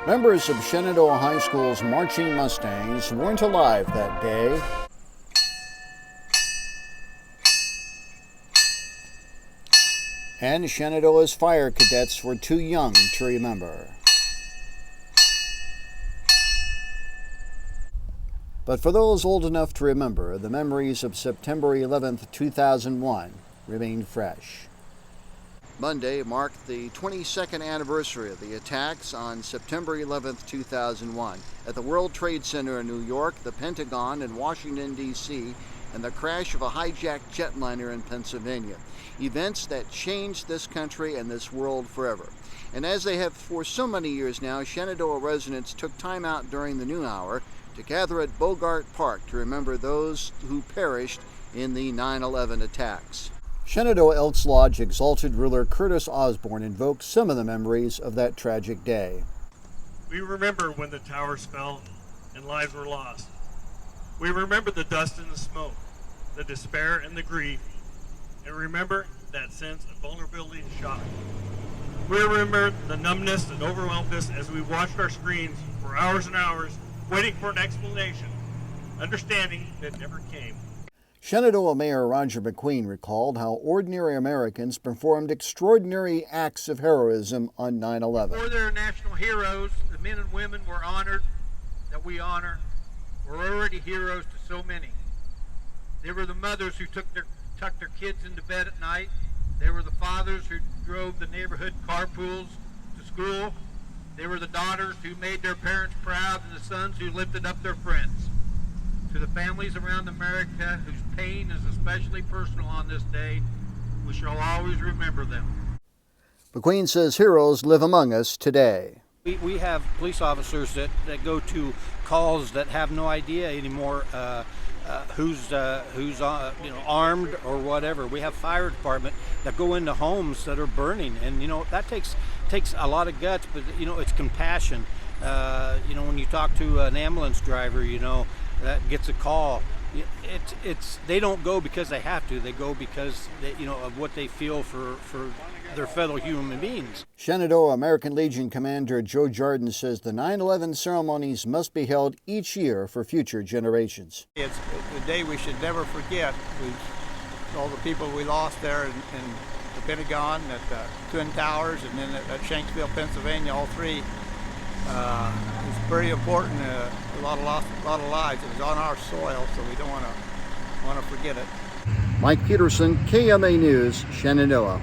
Members of Shenandoah High School's Marching Mustangs weren't alive that day. And Shenandoah's fire cadets were too young to remember. But for those old enough to remember, the memories of September 11th, 2001 remain fresh. Monday marked the 22nd anniversary of the attacks on September 11th, 2001 at the World Trade Center in New York, the Pentagon in Washington, D.C., and the crash of a hijacked jetliner in Pennsylvania. Events that changed this country and this world forever. And as they have for so many years now, Shenandoah residents took time out during the noon hour to gather at Bogart Park to remember those who perished in the 9/11 attacks. Shenandoah Elks Lodge exalted ruler Curtis Osborne invoked some of the memories of that tragic day. We remember when the towers fell and lives were lost. We remember the dust and the smoke, the despair and the grief, and remember that sense of vulnerability and shock. We remember the numbness and overwhelmedness as we watched our screens for hours and hours, waiting for an explanation, understanding that never came. Shenandoah Mayor Roger McQueen recalled how ordinary Americans performed extraordinary acts of heroism on 9/11. Before their national heroes, the men and women were honored, that we honor, were already heroes to so many. They were the mothers who tucked their kids into bed at night. They were the fathers who drove the neighborhood carpools to school. They were the daughters who made their parents proud and the sons who lifted up their friends. To the families around America whose pain is especially personal on this day, we shall always remember them. McQueen says heroes live among us today. We have police officers that go to calls that have no idea anymore who's armed or whatever. We have fire department that go into homes that are burning, and that takes a lot of guts, but it's compassion. When you talk to an ambulance driver, that gets a call. They don't go because they have to. They go because of what they feel for their fellow human beings. Shenandoah American Legion Commander Joe Jordan says the 9/11 ceremonies must be held each year for future generations. It's the day we should never forget. All the people we lost there in the Pentagon, at the Twin Towers, and then at Shanksville, Pennsylvania, all three. It's very important. A lot of lives. It was on our soil, so we don't want to forget it. Mike Peterson, KMA News, Shenandoah.